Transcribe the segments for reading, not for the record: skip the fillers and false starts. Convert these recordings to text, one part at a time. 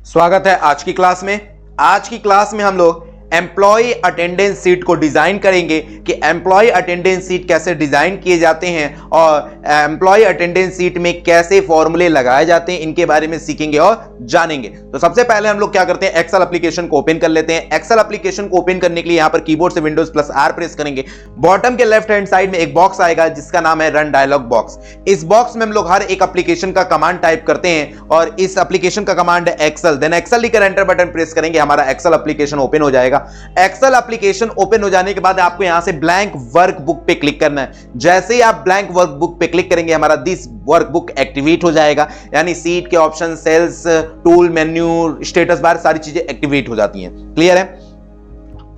स्वागत है आज की क्लास में। आज की क्लास में हम लोग एम्प्लॉय अटेंडेंस सीट को डिजाइन करेंगे कि एम्प्लॉय अटेंडेंस सीट कैसे डिजाइन किए जाते हैं और एम्प्लॉय अटेंडेंस सीट में कैसे फॉर्मूले लगाए जाते हैं, इनके बारे में सीखेंगे और जानेंगे। तो सबसे पहले हम लोग क्या करते हैं, एक्सेल एप्लीकेशन को ओपन कर लेते हैं। एक्सेल एप्लीकेशन को ओपन करने के लिए यहां पर कीबोर्ड से विंडोज प्लस आर प्रेस करेंगे। बॉटम के लेफ्ट हैंड साइड में एक बॉक्स आएगा जिसका नाम है रन डायलॉग बॉक्स। इस बॉक्स में हम लोग हर एक एप्लीकेशन का कमांड टाइप करते हैं और इस एप्लीकेशन का कमांड है एक्सेल। देन एक्सेल लिखकर एंटर बटन प्रेस करेंगे, हमारा एक्सेल एप्लीकेशन ओपन हो जाएगा। एक्सेल एप्लीकेशन ओपन हो जाने के बाद आपको यहां से ब्लैंक वर्कबुक पे क्लिक करना है। जैसे ही आप ब्लैंक वर्कबुक पे क्लिक करेंगे, हमारा दिस वर्कबुक एक्टिवेट हो जाएगा, यानी सीट के option, cells, tool, menu, status bar, सारी चीजें एक्टिवेट हो जाती हैं। क्लियर है?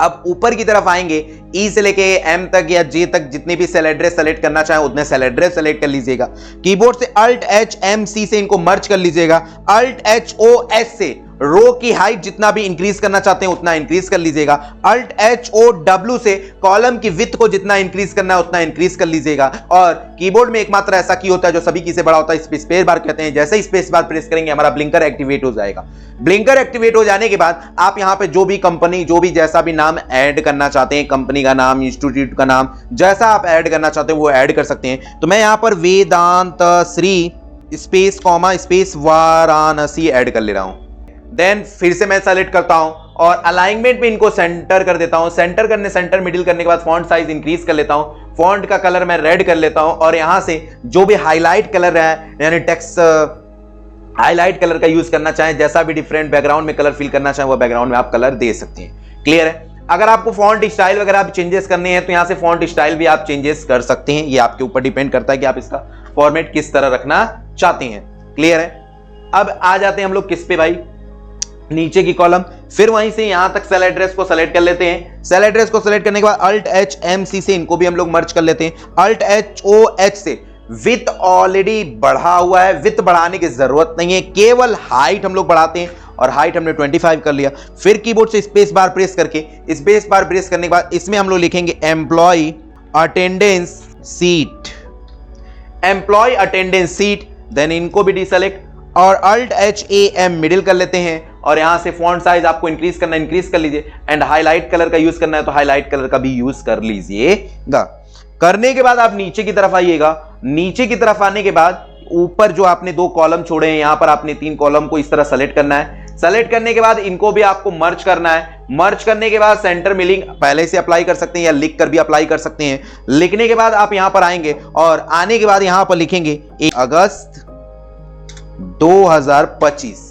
अब ऊपर की तरफ आएंगे, ई से लेके एम तक या जे तक जितने भी सेल एड्रेस सेलेक्ट करना चाहे उतने सेल एड्रेस सेलेक्ट कर लीजिएगा। कीबोर्ड से अल्ट एच एम सी से इनको मर्ज कर लीजिएगा। अल्ट एच ओ एस से रो की हाइट जितना भी इंक्रीज करना चाहते हैं उतना इंक्रीज कर लीजिएगा। अल्ट एच ओ डब्ल्यू से कॉलम की विड्थ को जितना इंक्रीज करना है उतना इंक्रीज कर लीजिएगा। और कीबोर्ड में एकमात्र ऐसा की होता है जो सभी की से बड़ा होता है, स्पेस बार कहते हैं। जैसे ही स्पेस बार प्रेस करेंगे हमारा ब्लिंकर एक्टिवेट हो जाएगा। ब्लिंकर एक्टिवेट हो जाने के बाद आप यहां पे जो भी कंपनी, जो भी जैसा भी नाम ऐड करना चाहते हैं, कंपनी का नाम, इंस्टीट्यूट का नाम, जैसा आप ऐड करना चाहते हैं वो ऐड कर सकते हैं। तो मैं यहां पर Vedant Shri space comma space Varanasi add कर ले रहा हूं। देन फिर से मैं सेलेक्ट करता हूं और अलाइनमेंट में इनको सेंटर कर देता हूं। सेंटर मिडिल करने के बाद फॉन्ट साइज इंक्रीज कर लेता हूं। फॉन्ट का कलर मैं रेड कर लेता हूं और यहां से जो भी हाईलाइट कलर है, यानी टेक्स्ट हाईलाइट कलर का यूज करना चाहें, जैसा भी डिफरेंट बैकग्राउंड में कलर फिल करना चाहें वो बैकग्राउंड में आप कलर दे सकते हैं। क्लियर है? अगर आपको फॉन्ट स्टाइल वगैरह आप चेंजेस करने हैं तो यहां से फॉन्ट स्टाइल भी आप चेंजेस कर सकते हैं। ये आपके ऊपर डिपेंड करता है कि आप इसका फॉर्मेट किस तरह रखना चाहते हैं। क्लियर है? अब आ जाते हैं हम लोग किस पे भाई, नीचे की कॉलम। फिर वहीं से यहां तक सेल एड्रेस को सेलेक्ट कर लेते हैं। सेल एड्रेस को सेलेक्ट करने के बाद अल्ट एच एम सी से इनको भी हम लोग मर्ज कर लेते हैं। अल्ट एच ओ एच से विड्थ ऑलरेडी बढ़ा हुआ है, विड्थ बढ़ाने की जरूरत नहीं है, केवल हाइट हम लोग बढ़ाते हैं और हाइट हमने 25 कर लिया। फिर कीबोर्ड से स्पेस बार प्रेस करके, स्पेस बार प्रेस करने के बाद इसमें हम लोग लिखेंगे employee attendance sheet, employee attendance sheet. Then इनको भी डिसेलेक्ट और alt H A M middle कर लेते हैं और यहां से फॉन्ट साइज आपको इंक्रीज करना है, इंक्रीज कर लीजिए। एंड हाईलाइट कलर का यूज करना है तो हाईलाइट कलर का भी यूज कर लीजिएगा। करने के बाद आप नीचे की तरफ आइएगा। नीचे की तरफ आने के बाद ऊपर जो आपने 2 कॉलम छोड़े हैं, यहां पर आपने 3 कॉलम को इस तरह सेलेक्ट करना है। सेलेक्ट करने के बाद इनको भी आपको मर्ज करना है। मर्ज करने के बाद सेंटर मिलिंग पहले से अप्लाई कर सकते हैं या लिख कर भी अप्लाई कर सकते हैं। लिखने के बाद आप यहां पर आएंगे और आने के बाद यहां पर लिखेंगे 1 अगस्त 2025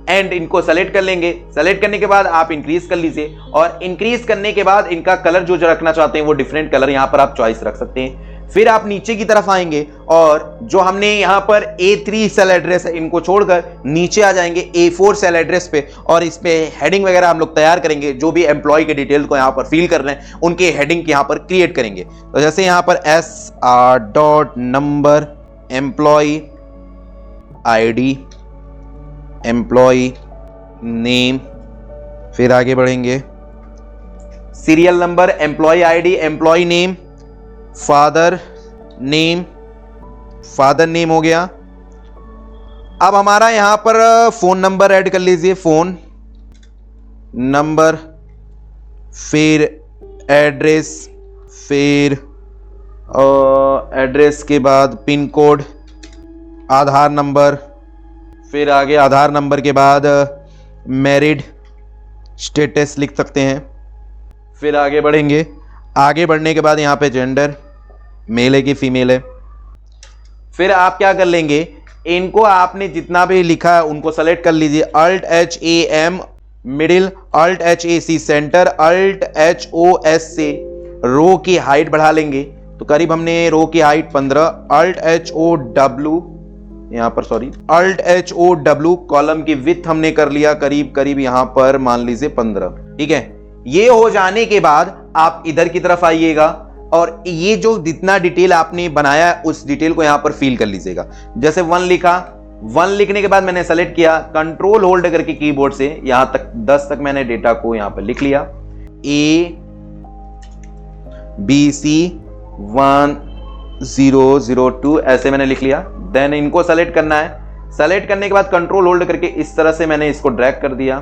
एंड इनको सेलेक्ट कर लेंगे। सेलेक्ट करने के बाद आप इंक्रीज कर लीजिए और इंक्रीज करने के बाद इनका कलर जो रखना चाहते हैं वो डिफरेंट कलर यहां पर आप चॉइस रख सकते हैं। फिर आप नीचे की तरफ आएंगे और जो हमने यहां पर A3 सेल एड्रेस है इनको छोड़कर नीचे आ जाएंगे A4 सेल एड्रेस पे और इस पे हेडिंग वगैरह हम लोग तैयार करेंगे। जो भी एम्प्लॉय के डिटेल को यहां पर फिल कर रहे हैं उनके हेडिंग यहां पर क्रिएट करेंगे। तो जैसे यहां पर SR dot number, employee ID, employee name, फिर आगे बढ़ेंगे serial number, employee ID, employee name, father name, father name हो गया। अब हमारा यहां पर फोन नंबर ऐड कर लीजिए, फोन नंबर, फिर एड्रेस, फिर एड्रेस के बाद पिन कोड, आधार नंबर, फिर आगे आधार नंबर के बाद मैरिड स्टेटस लिख सकते हैं। फिर आगे बढ़ेंगे। आगे बढ़ने के बाद यहां पे जेंडर मेल है कि फीमेल है। फिर आप क्या कर लेंगे, इनको आपने जितना भी लिखा है उनको सेलेक्ट कर लीजिए। Alt H A M middle, alt H A C centre, alt H O S से रो की हाइट बढ़ा लेंगे। तो करीब हमने रो की height 15, alt H O W यहां पर alt H O W column की विड्थ हमने कर लिया करीब यहां पर मान लीजिए 15। ठीक है? ये हो जाने के बाद आप इधर की तरफ आइएगा और ये जो जितना डिटेल आपने बनाया उस डिटेल को यहां पर फिल कर लीजिएगा। जैसे 1 लिखा, 1 लिखने के बाद मैंने सेलेक्ट किया, कंट्रोल होल्ड करके कीबोर्ड से यहां तक 10 तक मैंने डेटा को यहां पर लिख लिया। ABC 1002 ऐसे मैंने लिख लिया। देन इनको सेलेक्ट करना है। सेलेक्ट करने के बाद कंट्रोल होल्ड करके इस तरह से मैंने इसको ड्रैग कर दिया।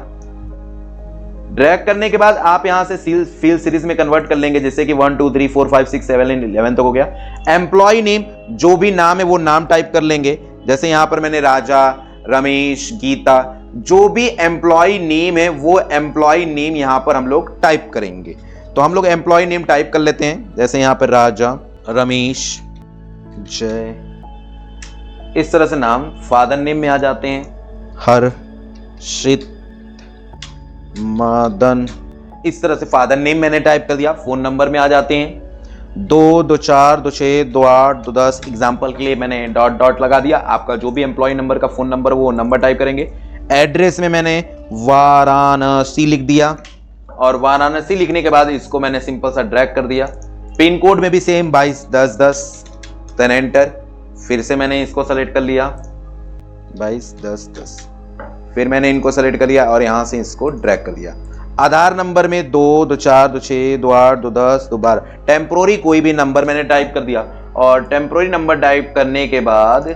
ड्रैग करने के बाद आप यहां से फील्ड सीरीज में कन्वर्ट कर लेंगे, जैसे कि 1 2 3 4 5 6 7 11 तक हो गया। एम्प्लॉय नेम, जो भी नाम है वो नाम टाइप कर लेंगे, जैसे यहां पर मैंने राजा, रमेश, गीता, जो भी एम्प्लॉय नेम है वो एम्प्लॉय नेम यहां पर हम लोग टाइप करेंगे। तो हम लोग एम्प्लॉय नेम टाइप कर लेते हैं, जैसे यहां पर राजा, रमेश, जय, इस तरह से नाम। फादर नेम में आ जाते हैं, हर्षित, मदन, इस तरह से फादर नेम मैंने टाइप कर दिया। फोन नंबर में आ जाते हैं, 2 2 4 2 6 2 8 2 10, एग्जाम्पल के लिए मैंने डॉट डॉट लगा दिया। आपका जो भी एम्प्लॉय नंबर का फोन नंबर वो नंबर टाइप करेंगे। एड्रेस में मैंने वाराणसी लिख दिया, और वाराणसी लिखने के बाद इसको मैंने सिंपल सा ड्रैग कर दिया। पिन कोड में भी सेम 22 10 10, देन एंटर। फिर से मैंने इसको सेलेक्ट कर लिया 22 10 10, फिर मैंने इनको सेलेक्ट कर लिया और यहां से इसको ड्रैग कर दिया। आधार नंबर में 2 2 4 2 6 2 8 2 10 2 12, टेम्पोररी कोई भी नंबर मैंने टाइप कर दिया। और टेम्पोररी नंबर टाइप करने के बाद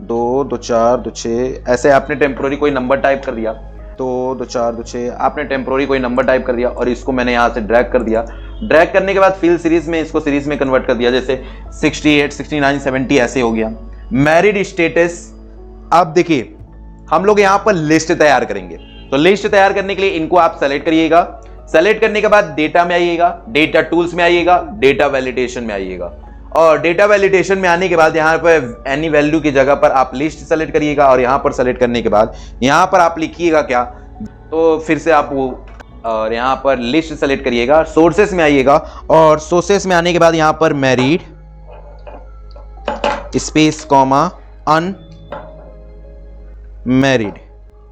2 2 4 2 6, ऐसे आपने टेम्पोररी कोई नंबर टाइप कर दिया। 2 2 4 2 6 आपने टेम्पोररी कोई नंबर टाइप कर दिया और इसको मैंने यहां से ड्रैग कर दिया। ड्रैग करने के बाद फील्ड सीरीज में इसको सीरीज में कन्वर्ट कर दिया, जैसे 68 69 70 ऐसे हो गया। मैरिड स्टेटस, अब देखिए हम लोग यहां पर लिस्ट तैयार करेंगे, तो लिस्ट तैयार करने के लिए इनको आप सेलेक्ट करिएगा। सेलेक्ट करने के बाद डेटा में आइएगा, डेटा टूल्स में आइएगा, डेटा वैलिडेशन में आइएगा, और डेटा वैलिडेशन में आने के बाद यहां पर एनी वैल्यू की जगह पर आप लिस्ट सेलेक्ट करिएगा। और यहां पर सेलेक्ट करने के बाद यहां पर आप लिखिएगा क्या, तो फिर से आप वो और यहां पर लिस्ट सेलेक्ट करिएगा। सोर्सेस में आइएगा और सोर्सेस में आने के बाद यहां पर मैरिड स्पेस कॉमा अनमैरिड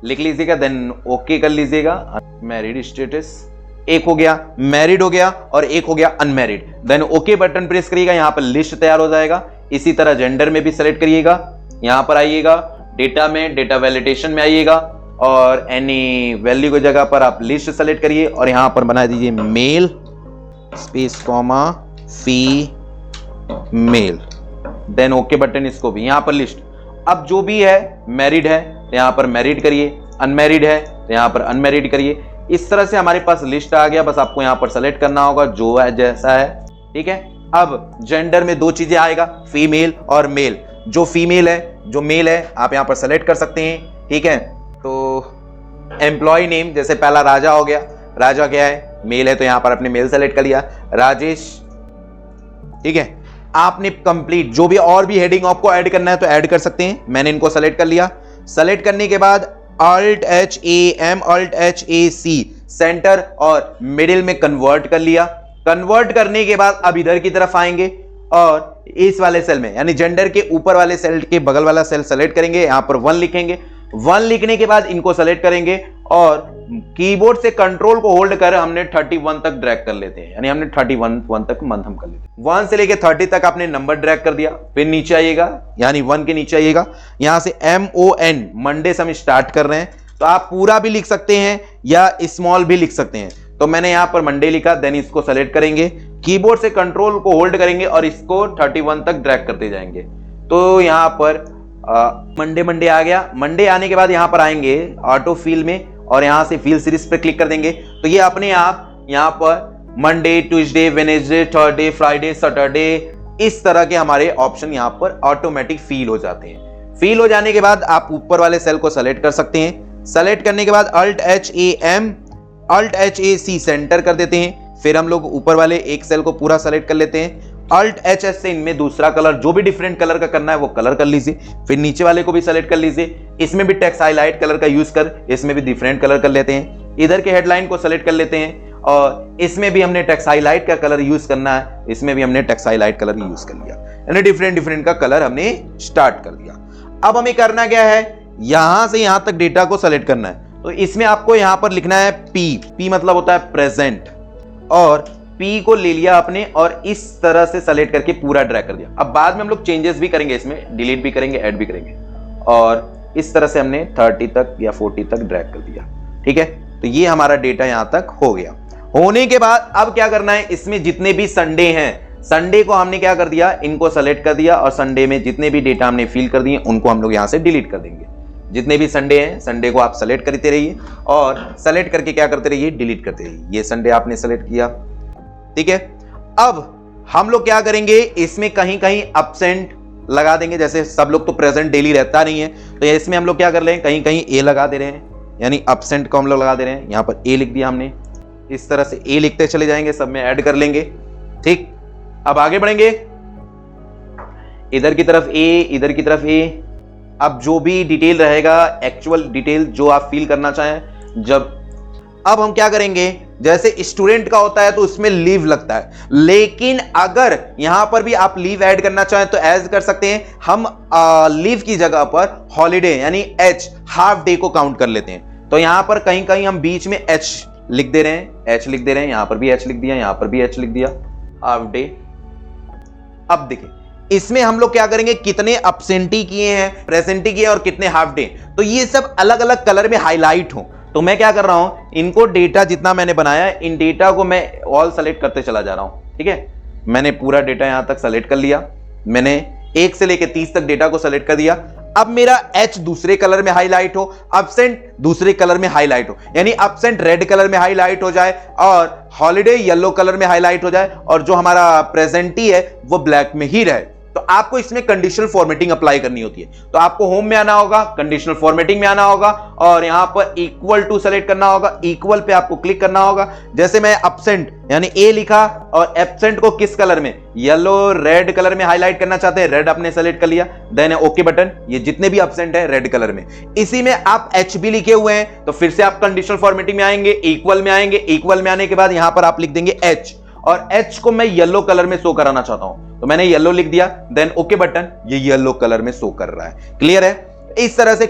लिख लीजिएगा, देन ओके कर लीजिएगा। मैरिड स्टेटस एक हो गया, मैरिड हो गया और एक हो गया unmarried, then okay button press करिएगा, यहां पर लिस्ट तैयार हो जाएगा। इसी तरह जेंडर में भी सेलेक्ट करिएगा, यहां पर आइएगा, डेटा में डेटा वैलिडेशन में आइएगा और एनी वैल्यू की जगह पर आप लिस्ट सेलेक्ट करिए और यहां पर बना दीजिए male space comma female, then okay button, इसको भी यहां पर लिस्ट। अब जो भी है मैरिड है यहां पर मैरिड करिए, अनमैरिड है यहां पर अनमैरिड करिए। इस तरह से हमारे पास लिस्ट आ गया, बस आपको यहां पर सेलेक्ट करना होगा जो है जैसा है, ठीक है। अब जेंडर में दो चीजें आएगा, फीमेल और मेल। जो फीमेल है जो मेल है आप यहां पर सेलेक्ट कर सकते हैं, ठीक है। तो एम्प्लॉय नेम, जैसे पहला राजा हो गया, राजा क्या है, मेल है, तो यहां पर आपने मेल सेलेक्ट कर लिया, राजेश, ठीक है। आपने कंप्लीट जो भी और भी हेडिंग आपको ऐड करना है तो ऐड कर सकते हैं, मैंने इनको सेलेक्ट कर लिया। सेलेक्ट करने के बाद Alt HAM Alt HAC centre और मिडिल में कन्वर्ट कर लिया। कन्वर्ट करने के बाद अब इधर की तरफ आएंगे और इस वाले सेल में यानी जेंडर के ऊपर वाले सेल के बगल वाला सेल सेलेक्ट करेंगे, यहां पर 1 लिखेंगे। 1 लिखने के बाद इनको सेलेक्ट करेंगे और कीबोर्ड से कंट्रोल को होल्ड कर हमने 31 तक ड्रैग कर लेते हैं, यानी हमने 31 तक मंथ हम कर लेते हैं। 1 से लेके 30 तक आपने नंबर ड्रैग कर दिया, फिर नीचे आइएगा, यानी 1 के नीचे आइएगा, यहां से MON मंडे से हम स्टार्ट कर रहे हैं, तो आप पूरा भी लिख सकते हैं या स्मॉल भी लिख सकते हैं। तो मैंने यहां पर मंडे लिखा, देन इसको सेलेक्ट करेंगे, कीबोर्ड से कंट्रोल को होल्ड करेंगे और इसको 31 तक ड्रैग करते जाएंगे। तो यहां पर मंडे आ गया। मंडे आने के बाद यहां पर आएंगे ऑटो फील में और यहां से फील सीरीज पे क्लिक कर देंगे, तो ये अपने आप यहां पर Monday, Tuesday, Wednesday, Thursday, Friday, Saturday, इस तरह के हमारे ऑप्शन यहां पर ऑटोमेटिक फील हो जाते हैं। फील हो जाने के बाद आप ऊपर वाले सेल को सेलेक्ट कर सकते हैं। सेलेक्ट करने के बाद Alt HAM Alt HAC centre कर देते हैं, फिर हम लोग ऊपर वाले एक सेल को पूरा सेलेक्ट कर लेते हैं। Alt HS से इनमें दूसरा कलर जो भी डिफरेंट कलर का करना है वो कलर कर लीजिए, फिर नीचे वाले को भी सेलेक्ट कर लीजिए, इसमें भी टेक्स्ट हाईलाइट कलर का यूज कर इसमें भी डिफरेंट कलर कर लेते हैं। इधर के हेडलाइन को सेलेक्ट कर लेते हैं और इसमें भी हमने टेक्स्ट हाईलाइट का कलर यूज करना है, इसमें भी हमने टेक्स्ट हाईलाइट कलर यूज कर लिया, यानी डिफरेंट का कलर हमने स्टार्ट कर दिया। अब हमें करना क्या है, यहां से यहां तक डेटा को सेलेक्ट करना है, तो इसमें आपको यहां पर लिखना है P मतलब होता है प्रेजेंट, और P को ले लिया आपने और इस तरह से सेलेक्ट करके पूरा ड्रैग कर दिया। अब बाद में हम लोग चेंजेस भी करेंगे, इसमें डिलीट भी करेंगे, ऐड भी करेंगे, और इस तरह से हमने 30 तक या 40 तक ड्रैग कर दिया, ठीक है। तो ये हमारा डेटा यहां तक हो गया। होने के बाद अब क्या करना है, इसमें जितने भी संडे हैं संडे को हमने क्या कर दिया, इनको सेलेक्ट कर दिया और संडे में जितने भी डेटा हमने फिल कर दिए उनको हम लोग यहां से डिलीट कर देंगे। जितने भी संडे हैं, संडे को आप सेलेक्ट करते रहिए और सेलेक्ट करके क्या करते रहिए, डिलीट करते रहिए। ये संडे आपने सेलेक्ट किया, ठीक है। अब हम लोग क्या करेंगे, इसमें कहीं कहीं एब्सेंट लगा देंगे। जैसे सब लोग तो प्रेजेंट डेली रहता नहीं है, तो इसमें हम लोग क्या कर रहे हैं, कहीं कहीं ए लगा दे रहे हैं, यानी एब्सेंट को हम लोग लगा दे रहे हैं। यहां पर ए लिख दिया हमने, इस तरह से ए लिखते चले जाएंगे, सब में ऐड कर लेंगे, ठीक। अब आगे बढ़ेंगे, इधर की तरफ ए, इधर की तरफ ए। अब जो भी डिटेल रहेगा, एक्चुअल डिटेल जो आप फिल करना चाहें, जब अब हम क्या करेंगे, जैसे स्टूडेंट का होता है तो उसमें लीव लगता है, लेकिन अगर यहां पर भी आप लीव ऐड करना चाहें तो ऐड कर सकते हैं। हम लीव की जगह पर हॉलीडे यानी एच, हाफ डे को काउंट कर लेते हैं। तो यहां पर कहीं कहीं हम बीच में एच लिख दे रहे हैं, एच लिख दे रहे हैं, यहां पर भी एच लिख दिया, यहां पर भी एच लिख दिया, हाफ डे। अब देखिए इसमें हम लोग क्या करेंगे, कितने एब्सेंटी किए हैं, प्रेजेंटी किए और कितने हाफ डे, तो ये सब अलग अलग कलर में हाईलाइट हो। तो मैं क्या कर रहा हूं, इनको डेटा जितना मैंने बनाया है, इन डेटा को मैं ऑल सेलेक्ट करते चला जा रहा हूं, ठीक है। मैंने पूरा डेटा यहां तक सेलेक्ट कर लिया, मैंने 1 से लेकर 30 तक डेटा को सेलेक्ट कर दिया। अब मेरा एच दूसरे कलर में हाईलाइट हो, एब्सेंट दूसरे कलर में हाईलाइट हो, यानी एब्सेंट रेड कलर में हाईलाइट हो जाए और हॉलीडे येलो कलर में हाईलाइट हो जाए और जो हमारा प्रेजेंटी है वो ब्लैक में ही रहे। तो आपको इसमें कंडीशनल फॉर्मेटिंग अप्लाई करनी होती है। तो आपको होम में आना होगा, कंडीशनल फॉर्मेटिंग में आना होगा और यहां पर इक्वल टू सेलेक्ट करना होगा, इक्वल पे आपको क्लिक करना होगा। जैसे मैं एब्सेंट यानी ए लिखा और एब्सेंट को किस कलर में, येलो रेड कलर में हाईलाइट करना चाहते हैं, रेड आपने सेलेक्ट कर लिया, देन ओके बटन। ये जितने भी एब्सेंट है रेड कलर में, इसी में आप एच भी लिखे हुए हैं, तो फिर से आप कंडीशनल फॉर्मेटिंग में आएंगे, इक्वल में आएंगे, इक्वल में आने के बाद यहां पर आप लिख देंगे एच, और एच को मैं येलो कलर में शो कराना चाहता हूं, तो मैंने येलो लिख दिया, देन ओके बटन, ये येलो कलर में शो कर रहा है। क्लियर है? इस तरह से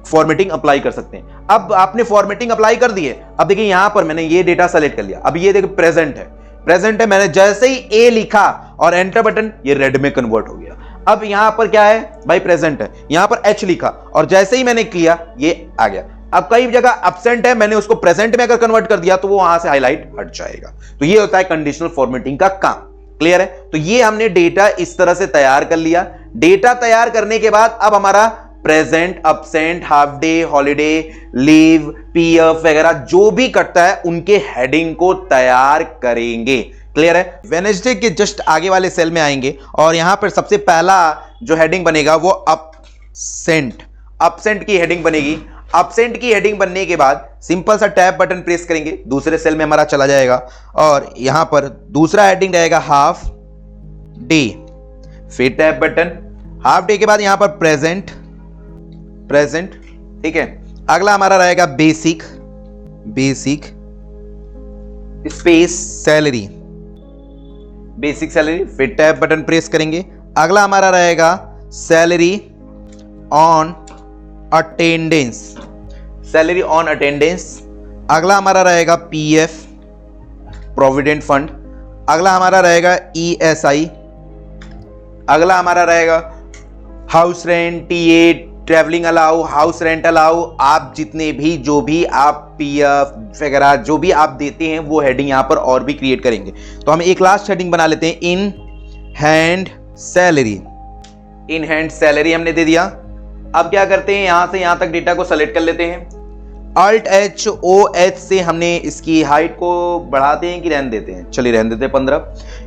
फॉर्मेटिंग अप्लाई कर सकते हैं। अब आपने फॉर्मेटिंग अप्लाई कर दी है, अब देखिए यहां पर मैंने ये डेटा सेलेक्ट कर लिया। अब ये देखिए प्रेजेंट है, प्रेजेंट है, मैंने जैसे ही ए लिखा और एंटर बटन, ये रेड में कन्वर्ट हो गया। अब यहां पर क्या है भाई, प्रेजेंट है, यहां पर एच लिखा और जैसे ही मैंने किया ये आ गया। अब कई जगह एब्सेंट है, मैंने उसको प्रेजेंट में अगर कन्वर्ट कर दिया तो वो वहां से हाईलाइट हट जाएगा। तो ये होता है कंडीशनल फॉर्मेटिंग का काम। क्लियर है? तो ये हमने डेटा इस तरह से तैयार कर लिया। डेटा तैयार करने के बाद अब हमारा present, absent, half day, holiday, leave, PF वगैरह जो भी कटता है उनके हेडिंग को तैयार करेंगे। क्लियर है? वेडनेसडे के जस्ट आगे वाले सेल में आएंगे और यहां पर सबसे पहला जो हेडिंग बनेगा वो एब्सेंट, एब्सेंट की हेडिंग बनेगी। एब्सेंट की हेडिंग बनने के बाद सिंपल सा टैब बटन प्रेस करेंगे, दूसरे सेल में हमारा चला जाएगा और यहां पर दूसरा हेडिंग रहेगा हाफ डे, फिर टैब बटन, हाफ डे के बाद यहां पर प्रेजेंट, प्रेजेंट, ठीक है। अगला हमारा रहेगा basic, basic space salary, basic salary, फिर टैब बटन प्रेस करेंगे। अगला हमारा रहेगा salary on attendance, salary on attendance. अगला हमारा रहेगा पीएफ, प्रोविडेंट फंड। अगला हमारा रहेगा ईएसआई। अगला हमारा रहेगा house rent, TA, travelling allow, house rent allow. आप जितने भी जो भी आप पीएफ वगैरह जो भी आप देते हैं वो हेडिंग यहां पर और भी क्रिएट करेंगे। तो हम एक लास्ट हेडिंग बना लेते हैं, in hand salary. In hand salary हमने दे दिया। अब क्या करते हैं, यहां से यहां तक डेटा को सेलेक्ट कर लेते हैं। Alt H O H से हमने इसकी हाइट को बढ़ाते हैं कि रहने देते हैं, चलिए रहने देते हैं 15।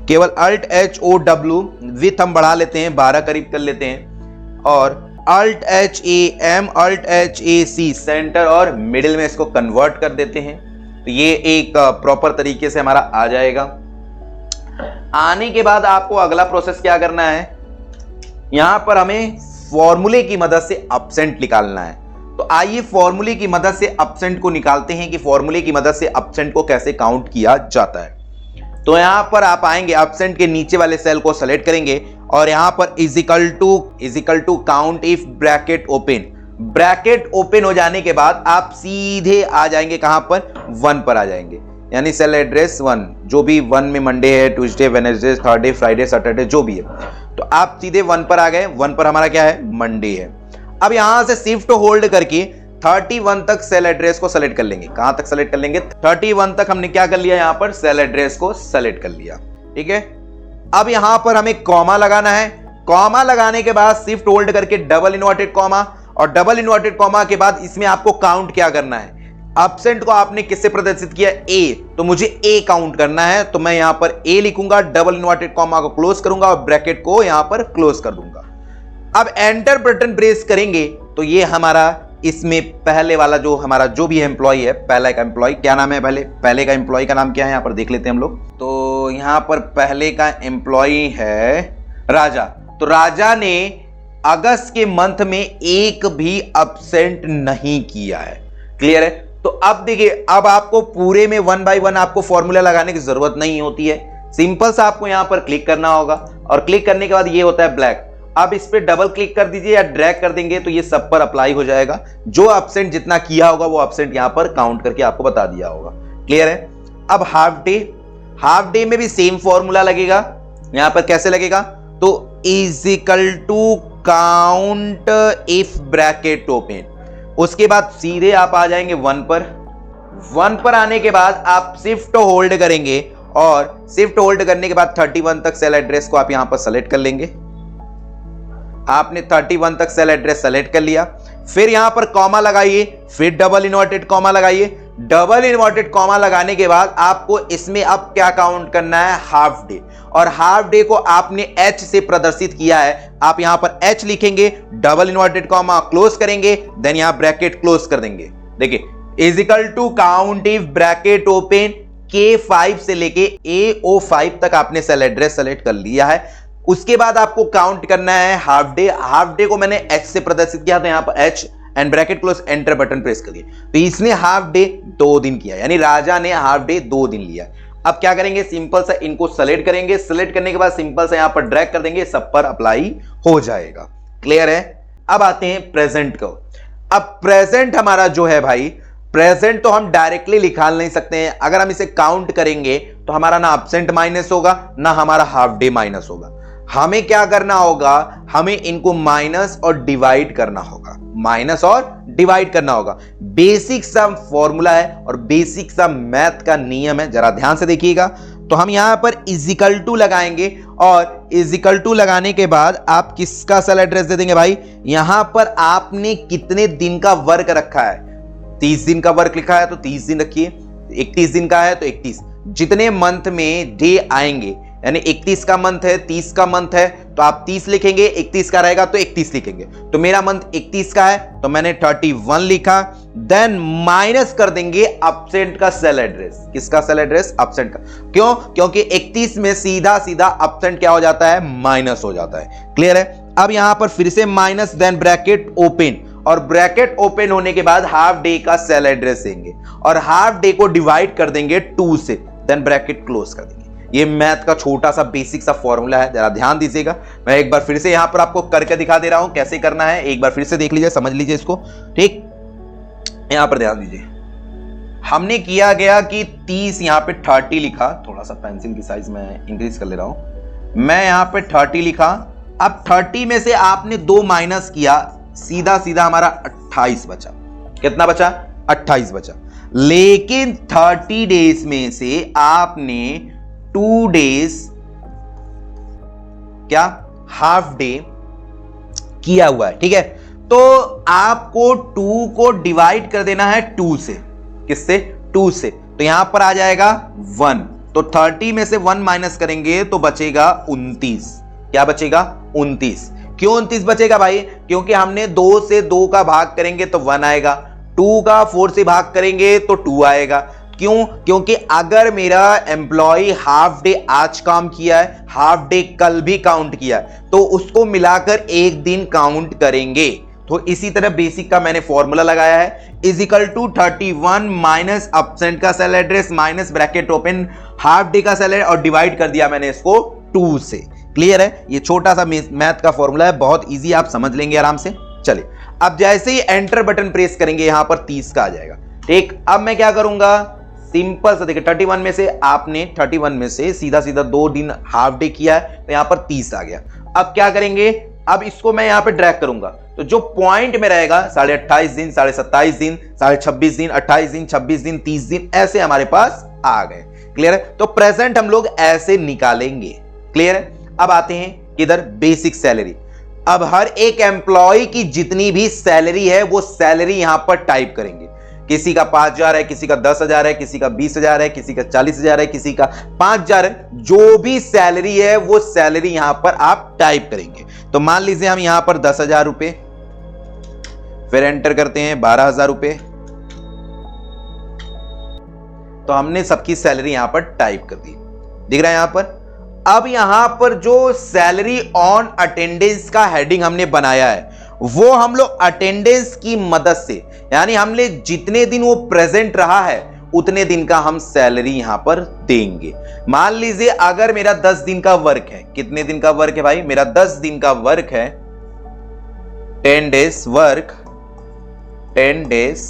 केवल Alt H O W with हम बढ़ा लेते हैं, 12 करीब कर लेते हैं। और Alt H A M, Alt H A C centre और मिडिल में इसको कन्वर्ट कर देते हैं। तो ये एक प्रॉपर तरीके से हमारा आ जाएगा। आने के बाद आपको अगला प्रोसेस क्या करना है, यहां पर हमें फॉर्मूले की मदद से एब्सेंट निकालना है। तो आइए फॉर्मूले की मदद से एब्सेंट को निकालते हैं कि फॉर्मूले की मदद से एब्सेंट को कैसे काउंट किया जाता है। तो यहां पर आप आएंगे, एब्सेंट के नीचे वाले सेल को सेलेक्ट करेंगे और यहां पर is equal to count if bracket open. Bracket open हो जाने के बाद आप सीधे आ जाएंगे कहां पर, 1 पर आ जाएंगे, यानी सेल एड्रेस 1, जो भी 1 में मंडे है, Tuesday, Wednesday, Thursday, Friday, Saturday जो भी है। तो आप सीधे 1 पर आ गए। 1 पर हमारा क्या है, मंडे है। अब यहां से शिफ्ट होल्ड करके 31 तक सेल एड्रेस को सेलेक्ट कर लेंगे। कहां तक सेलेक्ट कर लेंगे, 31 तक हमने क्या कर लिया, यहां पर सेल एड्रेस को सेलेक्ट कर लिया। ठीक है, अब यहां पर हमें कॉमा लगाना है। कॉमा लगाने के बाद शिफ्ट होल्ड करके डबल इन्वर्टेड कॉमा, और डबल इन्वर्टेड कॉमा के बाद इसमें आपको काउंट क्या करना है, एब्सेंट को आपने किससे प्रदर्शित किया, ए, तो मुझे ए काउंट करना है। तो मैं यहां पर ए लिखूंगा, डबल इन्वर्टेड कॉमा को क्लोज करूंगा और ब्रैकेट को यहां पर क्लोज कर दूंगा। अब एंटर बटन प्रेस करेंगे तो ये हमारा इसमें पहले वाला जो हमारा जो भी एम्प्लॉय है, पहला का एम्प्लॉय क्या नाम है, पहले का एम्प्लॉय का नाम क्या है, यहां पर देख लेते हैं हम लोग। तो यहां पर पहले का एम्प्लॉय है राजा। तो राजा ने अगस्त के मंथ में एक भी एब्सेंट नहीं किया है। क्लियर है। तो अब देखिए, अब आपको पूरे में 1 बाय 1 आपको फॉर्मूला लगाने की जरूरत नहीं होती है। सिंपल सा आपको यहां पर क्लिक करना होगा और क्लिक करने के बाद ये होता है ब्लैक। अब इस पे डबल क्लिक कर दीजिए या ड्रैग कर देंगे तो ये सब पर अप्लाई हो जाएगा। जो एब्सेंट जितना किया होगा वो एब्सेंट यहां पर काउंट करके आपको बता दिया होगा। क्लियर है। अब हाफ डे में भी सेम फॉर्मूला लगेगा। यहां पर कैसे लगेगा, तो is equal to count if bracket open, उसके बाद सीधे आप आ जाएंगे 1 पर आने के बाद आप शिफ्ट होल्ड करेंगे और शिफ्ट होल्ड करने के बाद 31 तक सेल एड्रेस को आप यहां पर सेलेक्ट कर लेंगे। आपने 31 तक सेल एड्रेस सेलेक्ट कर लिया। फिर यहां पर कॉमा लगाइए, फिर डबल इन्वर्टेड कॉमा लगाइए। डबल इन्वर्टेड कॉमा लगाने के बाद आपको इसमें अब क्या काउंट करना है, हाफ डे, और हाफ डे को आपने एच से प्रदर्शित किया है। आप यहां पर एच लिखेंगे, डबल इन्वर्टेड कॉमा क्लोज करेंगे, देन यहां ब्रैकेट क्लोज कर देंगे। देखिए, is equal to count if bracket open K5 से लेके AO5 तक आपने सेल एड्रेस सेलेक्ट कर लिया है। उसके बाद आपको काउंट करना है हाफ डे। हाफ डे को मैंने एच से प्रदर्शित किया, तो यहां पर H and bracket close, enter button press कर दिया। तो इसने हाफ डे 2 दिन किया, यानी राजा ने हाफ डे 2 दिन लिया। अब क्या करेंगे, सिंपल सा इनको सेलेक्ट करेंगे। सेलेक्ट करने के बाद सिंपल सा यहां पर ड्रैग कर देंगे, सब पर अप्लाई हो जाएगा। क्लियर है। अब आते हैं प्रेजेंट को। अब प्रेजेंट हमारा जो है भाई, प्रेजेंट तो हम डायरेक्टली निकाल नहीं सकते हैं। अगर हम इसे काउंट करेंगे तो हमारा ना एब्सेंट माइनस होगा, ना हमारा हाफ डे माइनस होगा। हमें क्या करना होगा, हमें इनको माइनस और डिवाइड करना होगा, माइनस और डिवाइड करना होगा। बेसिक सा फॉर्मूला है और बेसिक सा मैथ का नियम है, जरा ध्यान से देखिएगा। तो हम यहां पर इजिकल टू लगाएंगे और इजिकल टू लगाने के बाद आप किसका सेल एड्रेस दे देंगे भाई, यहां पर आपने कितने दिन का वर्क रखा है, 30 दिन का वर्क लिखा है तो 30 दिन रखिए, 31 दिन का है तो 31। जितने मंथ में डे आएंगे, यानी 31 का मंथ है, 30 का मंथ है तो आप 30 लिखेंगे, 31 का रहेगा तो 31 लिखेंगे। तो मेरा मंथ 31 का है तो मैंने 31 लिखा। देन माइनस कर देंगे एब्सेंट का सेल एड्रेस। किसका सेल एड्रेस, एब्सेंट का। क्यों, क्योंकि 31 में सीधा सीधा एब्सेंट क्या हो जाता है, माइनस हो जाता है। क्लियर है। अब यहां पर फिर से माइनस, देन ब्रैकेट ओपन, और ब्रैकेट ओपन होने के बाद हाफ डे का सेल एड्रेस देंगे और हाफ डे को डिवाइड कर देंगे 2 से, देन ब्रैकेट क्लोज कर देंगे। ये मैथ का छोटा सा बेसिक सा फॉर्मूला है, जरा ध्यान दीजिएगा। मैं एक बार फिर से यहां पर आपको करके दिखा दे रहा हूं कैसे करना है, एक बार फिर से देख लीजिए, समझ लीजिए इसको। ठीक, यहां पर ध्यान दीजिए। हमने किया गया कि 30, यहां पे 30 लिखा, थोड़ा सा पेंसिल की साइज में इंक्रीज कर ले रहा हूं। मैं यहां पे 30 लिखा। अब 30 में से आपने 2 माइनस किया, सीधा सीधा हमारा 28 बचा। कितना बचा, 28 बचा। लेकिन 30 डेज में से आपने 2 डेज क्या, हाफ डे किया हुआ है। ठीक है, तो आपको 2 को डिवाइड कर देना है 2 से। किससे, 2 से। तो यहां पर आ जाएगा 1, तो 30 में से 1 माइनस करेंगे तो बचेगा 29। क्या बचेगा, 29। क्यों 29 बचेगा भाई, क्योंकि हमने 2 से 2 का भाग करेंगे तो 1 आएगा, 2 का 4 से भाग करेंगे तो 2 आएगा। क्यों, क्योंकि अगर मेरा एम्प्लॉय हाफ डे आज काम किया है, हाफ डे कल भी काउंट किया है, तो उसको मिलाकर एक दिन काउंट करेंगे। तो इसी तरह बेसिक का मैंने फॉर्मूला लगाया है, is equal to 31 minus absent का cell address minus bracket open half day का सेल एड्रेस, और डिवाइड कर दिया मैंने इसको 2 से। क्लियर है। ये छोटा सा मैथ का फॉर्मूला है, बहुत इजी, आप समझ लेंगे आराम से। चलिए, अब जैसे ही एंटर बटन प्रेस करेंगे यहां पर 30 का आ जाएगा। ठीक, अब मैं क्या करूंगा, सिंपल से देखिए, 31 में से आपने 31 में से सीधा सीधा 2 दिन हाफ डे किया है तो यहां पर 30 आ गया। अब क्या करेंगे, अब इसको मैं यहां पे ड्रैग करूंगा तो जो पॉइंट में रहेगा 28.5 दिन, 27.5 दिन, 26.5 दिन, 28 दिन, 26 दिन, 30 दिन, ऐसे हमारे पास आ गए। क्लियर है। तो प्रेजेंट हम लोग ऐसे निकालेंगे। क्लियर है। अब आते हैं किधर, बेसिक सैलरी। अब हर एक एम्प्लॉय की जितनी भी सैलरी है वो सैलरी यहां पर टाइप करेंगे। किसी का 5,000 है, किसी का 10,000 है, किसी का 20,000 है, किसी का 40,000 है, किसी का 5,000 है। जो भी सैलरी है वो सैलरी यहां पर आप टाइप करेंगे। तो मान लीजिए हम यहां पर 10,000 रुपए, फिर एंटर करते हैं 12,000 रुपए। तो हमने सबकी सैलरी यहां पर टाइप कर दी, दिख रहा है यहां पर। अब यहां पर जो सैलरी ऑन अटेंडेंस का हेडिंग हमने बनाया है वो हम लोग अटेंडेंस की मदद से, यानी हमने जितने दिन वो प्रेजेंट रहा है उतने दिन का हम सैलरी यहां पर देंगे। मान लीजिए अगर मेरा 10 दिन का वर्क है, कितने दिन का वर्क है भाई, मेरा 10 दिन का वर्क है, 10 डेज वर्क, 10 डेज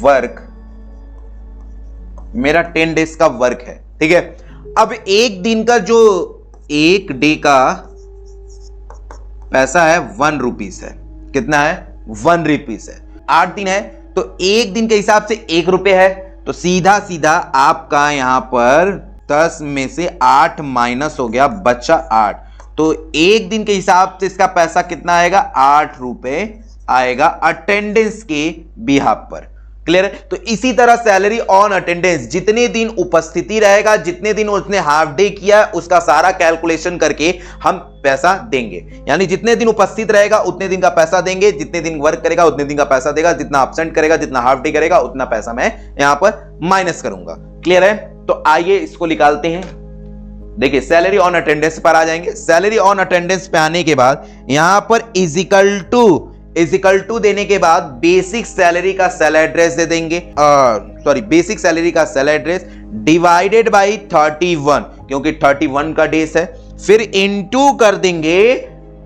वर्क, मेरा 10 डेज का वर्क है, ठीक है। अब एक दिन का जो एक डे का पैसा है 1 रुपीस है, कितना है 1 रुपीस है। 8 दिन है तो एक दिन के हिसाब से 1 रुपए है, तो सीधा सीधा आपका यहां पर 10 में से 8 माइनस हो गया, बचा 8। तो एक दिन के हिसाब से इसका पैसा कितना आएगा, 8 रुपए आएगा अटेंडेंस के बिहाफ पर। क्लियर है। तो इसी तरह सैलरी ऑन अटेंडेंस, जितने दिन उपस्थिति रहेगा, जितने दिन उसने हाफ डे किया उसका सारा कैलकुलेशन करके हम पैसा देंगे। यानी जितने दिन उपस्थित रहेगा उतने दिन का पैसा देंगे, जितने दिन वर्क करेगा उतने दिन का पैसा देगा, जितना एब्सेंट करेगा, जितना हाफ डे करेगा उतना पैसा मैं यहां पर माइनस करूंगा। क्लियर है। तो आइए इसको निकालते हैं। देखिए सैलरी ऑन अटेंडेंस पर आ जाएंगे। सैलरी ऑन अटेंडेंस पे आने के बाद यहां पर इजिकल टू देने के बाद बेसिक सैलरी का सेल एड्रेस दे देंगे, बेसिक सैलरी का सेल एड्रेस डिवाइडेड बाई 31, क्योंकि 31 का डेज है, फिर इनटू कर देंगे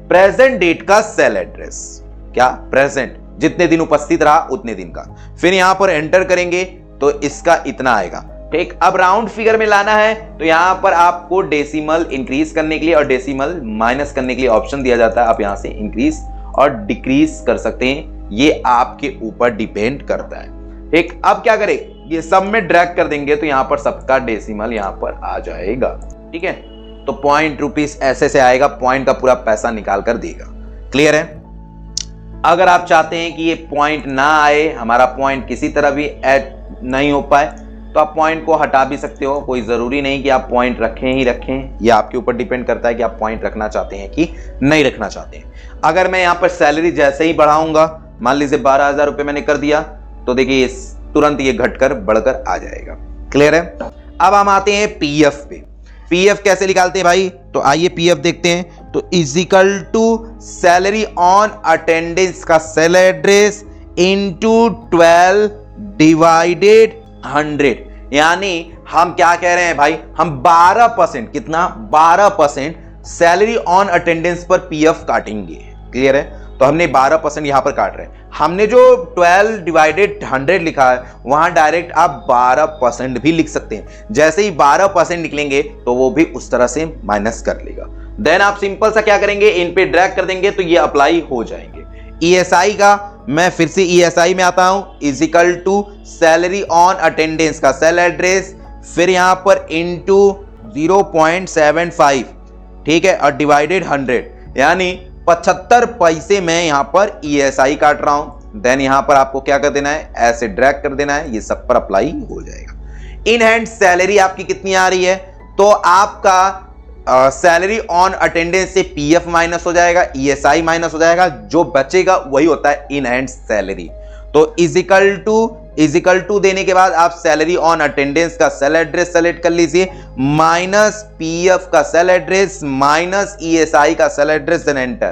प्रेजेंट डेट का सेल एड्रेस, क्या प्रेजेंट, जितने दिन उपस्थित रहा उतने दिन का, फिर यहां पर एंटर करेंगे तो इसका इतना आएगा। ठीक, अब राउंड फिगर में लाना है तो यहां पर आपको डेसिमल इंक्रीज करने के लिए और डेसिमल माइनस करने के लिए ऑप्शन दिया जाता है। आप यहां से इंक्रीज और डिक्रीज कर सकते हैं, ये आपके ऊपर डिपेंड करता है। ठीक, अब क्या करें, ये सब में ड्रैग कर देंगे तो यहां पर सबका डेसिमल यहां पर आ जाएगा। ठीक है, तो ₹0.5 ऐसे से आएगा, पॉइंट का पूरा पैसा निकाल कर देगा। क्लियर है। अगर आप चाहते हैं कि ये पॉइंट ना आए, हमारा पॉइंट किसी तरह भी ऐड नहीं हो पाए, तो आप पॉइंट को हटा भी सकते हो। कोई जरूरी नहीं कि आप पॉइंट रखें ही रखें, यह आपके ऊपर डिपेंड करता है कि आप पॉइंट रखना चाहते हैं कि नहीं रखना चाहते हैं। अगर मैं यहां पर सैलरी जैसे ही बढ़ाऊंगा, मान लीजिए 12,000 रुपए मैंने कर दिया, तो देखिए तुरंत ये घटकर बढ़कर आ जाएगा। क्लियर है। अब हम आते हैं पीएफ पे। पीएफ कैसे निकालते हैं भाई, तो आइए पीएफ देखते हैं। तो is equal to salary on attendance का सेल एड्रेस इनटू 12 डिवाइडेड 100, यानी हम क्या कह रहे हैं भाई, हम 12%, कितना 12% सैलरी ऑन अटेंडेंस पर पीएफ काटेंगे। क्लियर है। तो हमने 12% यहां पर काट रहे हैं। हमने जो 12 डिवाइडेड 100 लिखा है वहां डायरेक्ट आप 12% भी लिख सकते हैं। जैसे ही 12% निकलेंगे तो वो भी उस तरह से माइनस कर लेगा। देन आप सिंपल सा क्या करेंगे, इन पे ड्रैग कर देंगे तो ये अप्लाई हो जाएंगे। ईएसआई का मैं फिर से ईएसआई में आता हूं, is equal to salary on attendance का सेल एड्रेस, फिर यहां पर इनटू 0.75, ठीक है, और डिवाइडेड 100, यानी 75 पैसे मैं यहां पर ईएसआई काट रहा हूं। देन यहां पर आपको क्या कर देना है, ऐसे ड्रैग कर देना है, ये सब पर अप्लाई हो जाएगा। इन हैंड सैलरी आपकी कितनी आ रही है, तो आपका सैलरी ऑन अटेंडेंस से पीएफ माइनस हो जाएगा, ईएसआई माइनस हो जाएगा, जो बचेगा वही होता है इन हैंड सैलरी। तो इजिकल टू देने के बाद आप सैलरी ऑन अटेंडेंस का सेल एड्रेस सेलेक्ट कर लीजिए, माइनस पीएफ का सेल एड्रेस माइनस ईएसआई का सेल एड्रेस, देन एंटर।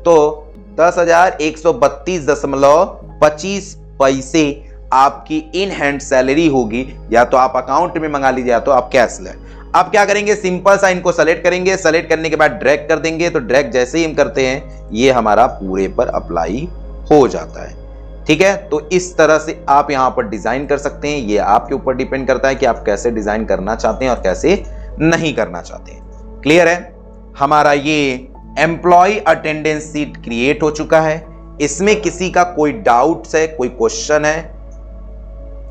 तो 10,132.25 पैसे आपकी इन हैंड सैलरी होगी। या तो आप अकाउंट में मंगा लीजिए या तो आप कैश लें। अब क्या करेंगे, सिंपल सा इनको सेलेक्ट करेंगे, सेलेक्ट करने के बाद ड्रैग कर देंगे। तो ड्रैग जैसे ही हम करते हैं ये हमारा पूरे पर अप्लाई हो जाता है। ठीक है, तो इस तरह से आप यहां पर डिजाइन कर सकते हैं। ये आपके ऊपर डिपेंड करता है कि आप कैसे डिजाइन करना चाहते हैं और कैसे नहीं करना चाहते हैं। क्लियर है। हमारा ये एम्प्लॉय अटेंडेंस सीट क्रिएट हो चुका है। इसमें किसी का कोई डाउट्स है, कोई क्वेश्चन है,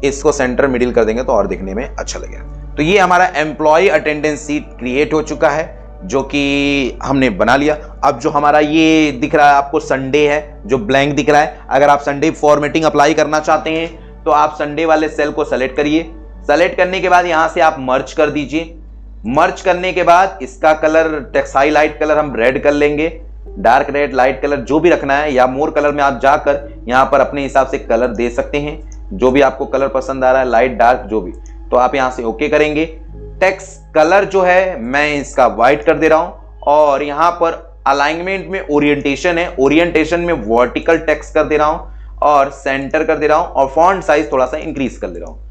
इसको सेंटर मिडिल कर देंगे तो और दिखने में अच्छा लगेगा। तो ये हमारा एम्प्लॉय अटेंडेंस सीट क्रिएट हो चुका है। जो कि हमने बना लिया। अब जो हमारा ये दिख रहा है आपको संडे है, जो ब्लैंक दिख रहा है, अगर आप संडे फॉर्मेटिंग अप्लाई करना चाहते हैं तो आप संडे वाले सेल को सेलेक्ट करिए। सेलेक्ट करने के बाद यहां से आप मर्ज कर दीजिए। मर्ज करने के बाद इसका कलर टेक्स्ट हाईलाइट कलर हम रेड कर लेंगे, डार्क रेड, लाइट कलर जो भी रखना है, या मोर कलर में आप जाकर यहां पर अपने हिसाब से कलर दे सकते हैं, जो भी आपको कलर पसंद आ रहा है, लाइट डार्क जो भी। तो आप यहां से ओके करेंगे। टेक्स्ट कलर जो है मैं इसका व्हाइट कर दे रहा हूं, और यहां पर अलाइनमेंट में ओरिएंटेशन है, ओरिएंटेशन में वर्टिकल टेक्स्ट कर दे रहा हूं और सेंटर कर दे रहा हूं, और फॉन्ट साइज थोड़ा सा इंक्रीज कर दे रहा हूं।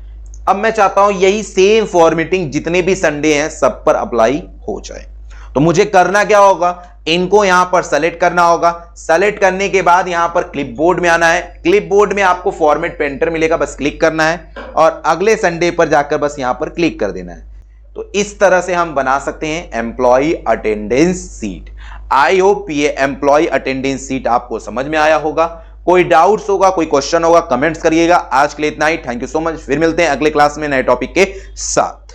अब मैं चाहता हूं यही सेम फॉर्मेटिंग जितने भी संडे हैं सब पर अप्लाई हो जाए। तो मुझे करना क्या होगा, इनको यहां पर सेलेक्ट करना होगा। सेलेक्ट करने के बाद यहां पर क्लिपबोर्ड में आना है। क्लिपबोर्ड में आपको फॉर्मेट पेंटर मिलेगा, बस क्लिक करना है और अगले संडे पर जाकर बस यहां पर क्लिक कर देना है। तो इस तरह से हम बना सकते हैं employee attendance sheet. I hope ये एम्प्लॉय अटेंडेंस सीट आपको समझ में आया होगा। कोई डाउट्स होगा, कोई क्वेश्चन होगा, कमेंट्स करिएगा। आज के लिए इतना ही। Thank you so much. फिर मिलते हैं अगले क्लास में नए टॉपिक के साथ।